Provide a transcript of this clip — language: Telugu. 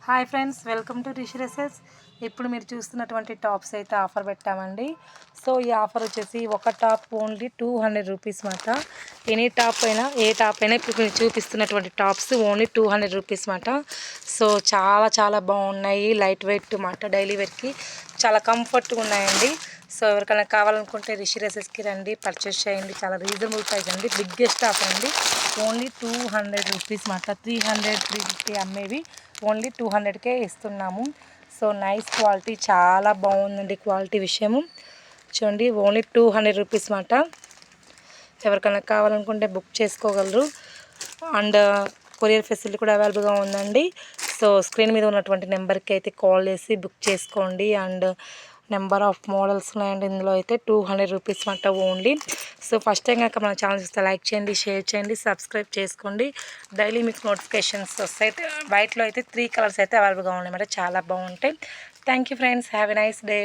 Hi friends, welcome to Rishi dresses. ఇప్పుడు మీరు చూస్తున్నటువంటి టాప్స్ అయితే ఆఫర్ పెట్టామండి. సో ఈ ఆఫర్ వచ్చేసి ఒక టాప్ ఓన్లీ 200 రూపీస్ మాట. ఎనీ టాప్ అయినా ఏ టాప్ అయినా ఇప్పుడు మీరు చూపిస్తున్నటువంటి టాప్స్ ఓన్లీ 200 రూపీస్ మాట. సో చాలా చాలా బాగున్నాయి, లైట్ వెయిట్ మాట, డైలీ వేర్కి చాలా కంఫర్ట్గా ఉన్నాయండి. సో ఎవరికైనా కావాలనుకుంటే రిషి డ్రెస్సెస్కి రండి, పర్చేస్ చేయండి. చాలా రీజనబుల్ ప్రైస్ అండి, బిగ్గెస్ట్ ఆఫర్ అండి. ఓన్లీ 200 రూపీస్ మాట. 300 350 అమ్మేవి ఓన్లీ 200కే ఇస్తున్నాము. సో నైస్ క్వాలిటీ, చాలా బాగుందండి క్వాలిటీ విషయము. చూడండి, ఓన్లీ 200 రూపీస్ మాట. ఎవరికైనా కావాలనుకుంటే బుక్ చేసుకోగలరు. అండ్ కొరియర్ ఫెసిలిటీ కూడా అవైలబుల్గా ఉందండి. సో స్క్రీన్ మీద ఉన్నటువంటి నెంబర్కి అయితే కాల్ చేసి బుక్ చేసుకోండి. అండ్ నెంబర్ ఆఫ్ మోడల్స్ ఉన్నాయండి. ఇందులో అయితే 200 రూపీస్ మాట ఓన్లీ. సో ఫస్ట్ టైం కనుక మన ఛానల్ చూస్తే లైక్ చేయండి, షేర్ చేయండి, సబ్స్క్రైబ్ చేసుకోండి. డైలీ మీకు నోటిఫికేషన్స్ వస్తాయి. వైట్లో అయితే 3 కలర్స్ అయితే అవైలబుల్గా ఉన్నాయి, చాలా బాగుంటాయి. Thank you friends, have a nice day.